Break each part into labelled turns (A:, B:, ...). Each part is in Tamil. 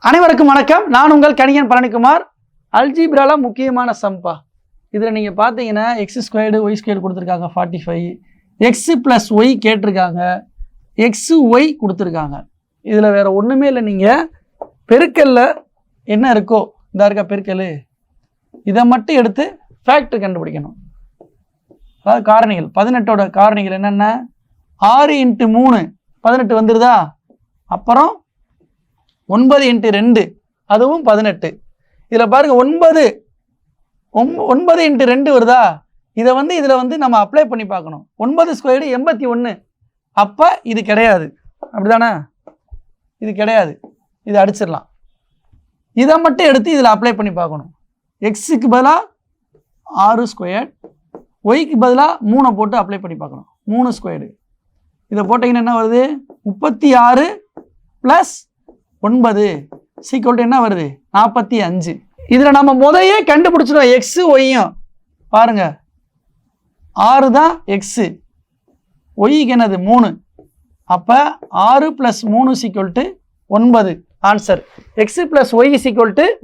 A: அனைவருக்கும் வணக்கம். நான் உங்கள் கணியன் பழனிக்குமார். அல்ஜீப்ரால முக்கியமான சம்பா இதில் நீங்கள் பார்த்தீங்கன்னா எக்ஸ் ஸ்கொயர்டு ஒய் ஸ்கொயர்டு கொடுத்துருக்காங்க 45, எக்ஸு ப்ளஸ் ஒய் கேட்டிருக்காங்க, எக்ஸு ஒய் கொடுத்துருக்காங்க. இதில் வேறு ஒன்றுமே இல்லை. நீங்கள் பெருக்கல்ல என்ன இருக்கோ இந்த இருக்கா பெருக்கல், இதை மட்டும் எடுத்து ஃபேக்டர் கண்டுபிடிக்கணும். அதாவது காரணிகள் 18ஓட காரணிகள் என்னென்ன, 6 × 3 18 வந்துடுதா, அப்புறம் 9 × 2 அதுவும் 18. இதில் பாருங்க 9 × 2 வருதா, இதை இதில் நம்ம அப்ளை பண்ணி பார்க்கணும். 9 ஸ்கொயர்டு 81, அப்போ இது கிடையாது, அப்படிதானே? இது கிடையாது, இது அடிச்சிடலாம். இதை மட்டும் எடுத்து இதில் அப்ளை பண்ணி பார்க்கணும். எக்ஸுக்கு பதிலாக 6 ஸ்கொயர்டு, ஒய்க்கு பதிலாக 3 போட்டு அப்ளை பண்ணி பார்க்கணும். 3 ஸ்கொயர்டு இதை போட்டிங்கன்னா என்ன வருது, 36 + 9 = என்ன வருது, 45. இதில் நம்ம முதையே கண்டுபிடிச்சிடும் எக்ஸு ஒய்யும். பாருங்க 6 தான் எக்ஸு, ஒய்க்கு என்னது 3, அப்போ 6 + 3 = 9. Answer x + Y =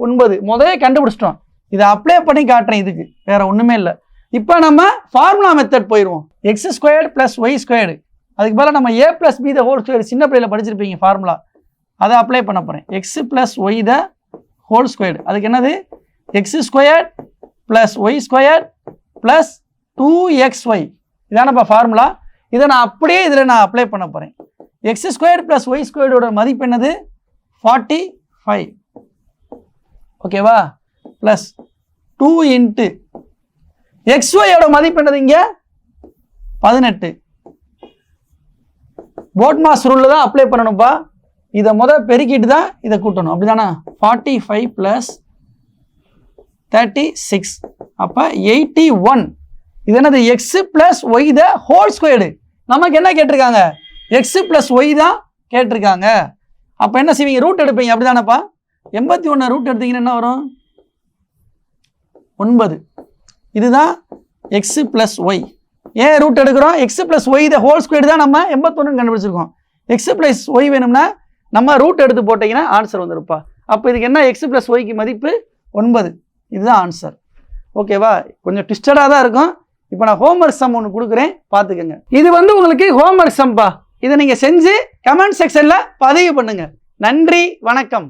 A: 9. முதையே கண்டுபிடிச்சிட்டோம். இதை அப்ளை பண்ணி காட்டுறேன், இதுக்கு வேற ஒன்றுமே இல்லை. இப்போ நம்ம ஃபார்முலா மெத்தட் போயிடுவோம். எக்ஸ் ஸ்கொயர்டு + ஒய் ஸ்கொயர்டு, அதுக்கு பதிலாக நம்ம a + b the whole square சின்ன பிள்ளையில் படிச்சிருப்பீங்க ஃபார்முலா, அதை அப்ளை பண்ண போகிறேன். X + y the whole squared, அதுக்கு என்னது x squared + y squared + 2xy, இதானப்பா ஃபார்முலா. இதை நான் அப்படியே இதில் நான் அப்ளை பண்ண போகிறேன். எக்ஸ் ஸ்கொயர்டு + ஒய் ஸ்கொயர்டோட மதிப்பு என்னது 45, ஓகேவா, ப்ளஸ் 2 × xyயோட மதிப்பு என்னது இங்கே 18. போட்மாஸ் ரூலில் தான் அப்ளை பண்ணணும்ப்பா. இதை பெருக்கிட்டு தான் இதை கூட்டணும், அப்படிதானே? 45 + 36, அப்போ 81. இது என்னது x + y the whole squared. நமக்கு என்ன கேட்டிருக்காங்க, எக்ஸு + ஒய் தான் கேட்டிருக்காங்க. அப்போ என்ன செய்வீங்க, ரூட் எடுப்பீங்க, அப்படிதானப்பா? 81 ரூட் எடுத்தீங்கன்னா என்ன வரும், 9. இதுதான் எக்ஸு + ஒய். ஏன் ரூட் எடுக்கிறோம், x + y the whole square தான் நம்ம 81 கண்டுபிடிச்சிருக்கோம். எக்ஸ் + ஒய் வேணும்னா நம்ம ரூட் எடுத்து போட்டிங்கன்னா ஆன்சர் வந்துருப்பா. அப்போ இதுக்கு என்ன, எக்ஸ் + ஒய்க்கு மதிப்பு 9. இதுதான் ஆன்சர், ஓகேவா? கொஞ்சம் ட்விஸ்டடாக தான் இருக்கும். இப்போ நான் ஹோம்ஒர்க் சம் ஒன்று கொடுக்குறேன், பார்த்துக்கோங்க. இது உங்களுக்கு ஹோம்ஒர்க் சம்பா. இதை நீங்கள் செஞ்சு கமெண்ட் செக்ஷனில் பதிவு பண்ணுங்கள். நன்றி, வணக்கம்.